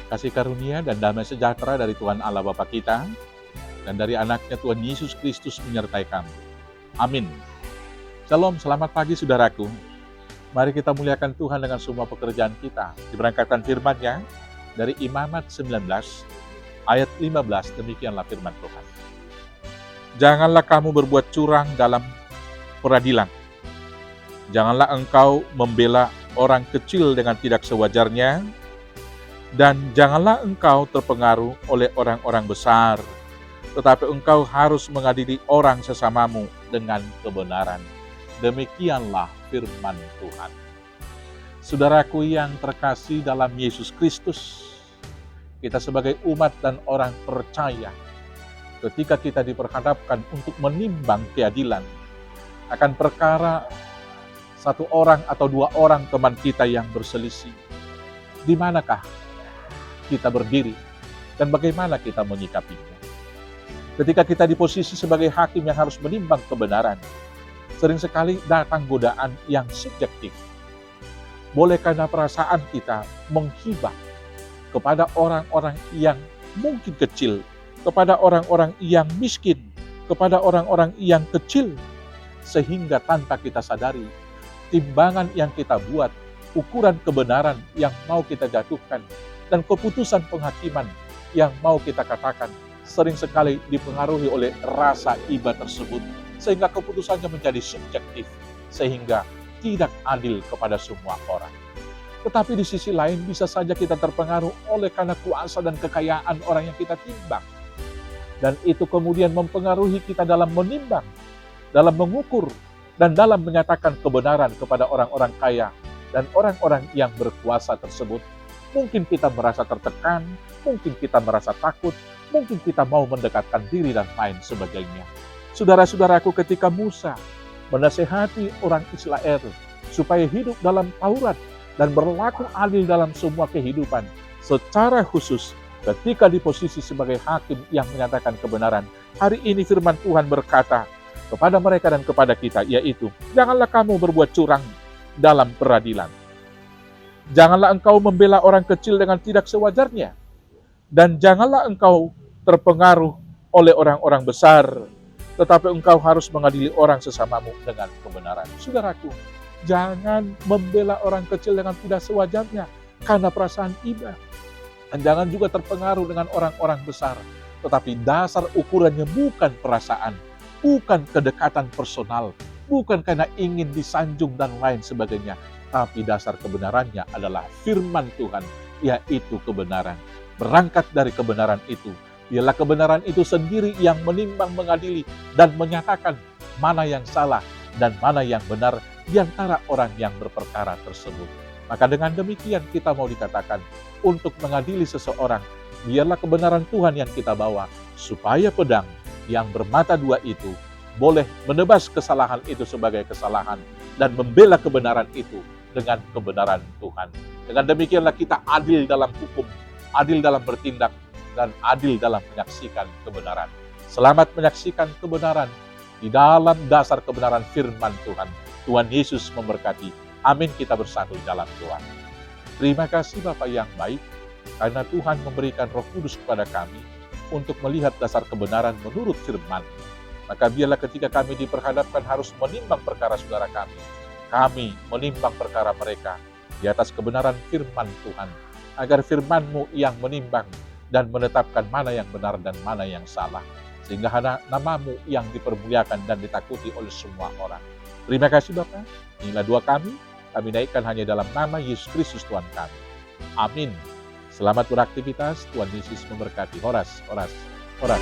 Kasih karunia dan damai sejahtera dari Tuhan Allah Bapa kita dan dari anaknya Tuhan Yesus Kristus menyertai kamu. Amin. Shalom, selamat pagi saudaraku. Mari kita muliakan Tuhan dengan semua pekerjaan kita. Diberangkatkan firman-Nya dari Imamat 19 ayat 15, demikianlah firman Tuhan. Janganlah kamu berbuat curang dalam peradilan. Janganlah engkau membela orang kecil dengan tidak sewajarnya, dan janganlah engkau terpengaruh oleh orang-orang besar, tetapi engkau harus mengadili orang sesamamu dengan kebenaran. Demikianlah firman Tuhan. Saudaraku yang terkasih dalam Yesus Kristus, kita sebagai umat dan orang percaya, ketika kita diperhadapkan untuk menimbang keadilan akan perkara satu orang atau dua orang teman kita yang berselisih, di manakah kita berdiri dan bagaimana kita menyikapinya? Ketika kita di posisi sebagai hakim yang harus menimbang kebenaran, sering sekali datang godaan yang subjektif. Boleh karena perasaan kita menghibah kepada orang-orang yang mungkin kecil, kepada orang-orang yang miskin, kepada orang-orang yang kecil, sehingga tanpa kita sadari, timbangan yang kita buat, ukuran kebenaran yang mau kita jatuhkan, dan keputusan penghakiman yang mau kita katakan sering sekali dipengaruhi oleh rasa iba tersebut, sehingga keputusannya menjadi subjektif, sehingga tidak adil kepada semua orang. Tetapi di sisi lain bisa saja kita terpengaruh oleh karena kuasa dan kekayaan orang yang kita timbang. Dan itu kemudian mempengaruhi kita dalam menimbang, dalam mengukur, dan dalam menyatakan kebenaran kepada orang-orang kaya dan orang-orang yang berkuasa tersebut. Mungkin kita merasa tertekan, mungkin kita merasa takut, mungkin kita mau mendekatkan diri dan lain sebagainya. Saudara-saudaraku, ketika Musa menasehati orang Israel supaya hidup dalam Taurat dan berlaku adil dalam semua kehidupan, secara khusus ketika di posisi sebagai hakim yang menyatakan kebenaran, hari ini firman Tuhan berkata kepada mereka dan kepada kita, yaitu, janganlah kamu berbuat curang dalam peradilan. Janganlah engkau membela orang kecil dengan tidak sewajarnya, dan janganlah engkau terpengaruh oleh orang-orang besar, tetapi engkau harus mengadili orang sesamamu dengan kebenaran. Saudaraku, jangan membela orang kecil dengan tidak sewajarnya karena perasaan iba. Dan jangan juga terpengaruh dengan orang-orang besar, tetapi dasar ukurannya bukan perasaan, bukan kedekatan personal, bukan karena ingin disanjung dan lain sebagainya, tapi dasar kebenarannya adalah firman Tuhan, yaitu kebenaran. Berangkat dari kebenaran itu, biarlah kebenaran itu sendiri yang menimbang, mengadili, dan menyatakan mana yang salah dan mana yang benar di antara orang yang berperkara tersebut. Maka dengan demikian kita mau dikatakan, untuk mengadili seseorang, biarlah kebenaran Tuhan yang kita bawa, supaya pedang yang bermata dua itu boleh menebas kesalahan itu sebagai kesalahan, dan membela kebenaran itu dengan kebenaran Tuhan. Dengan demikianlah kita adil dalam hukum, adil dalam bertindak, dan adil dalam menyaksikan kebenaran. Selamat menyaksikan kebenaran di dalam dasar kebenaran firman Tuhan. Tuhan Yesus memberkati. Amin, kita bersatu di dalam Tuhan. Terima kasih Bapa yang baik, karena Tuhan memberikan Roh Kudus kepada kami untuk melihat dasar kebenaran menurut firman. Maka biarlah ketika kami diperhadapkan harus menimbang perkara saudara kami menimbang perkara mereka di atas kebenaran firman Tuhan, agar firman-Mu yang menimbang dan menetapkan mana yang benar dan mana yang salah, sehingga nama-Mu yang dipermuliakan dan ditakuti oleh semua orang. Terima kasih Bapa, inilah doa kami naikkan hanya dalam nama Yesus Kristus Tuhan kami. Amin. Selamat beraktivitas, Tuhan Yesus memberkati. Horas, horas, horas.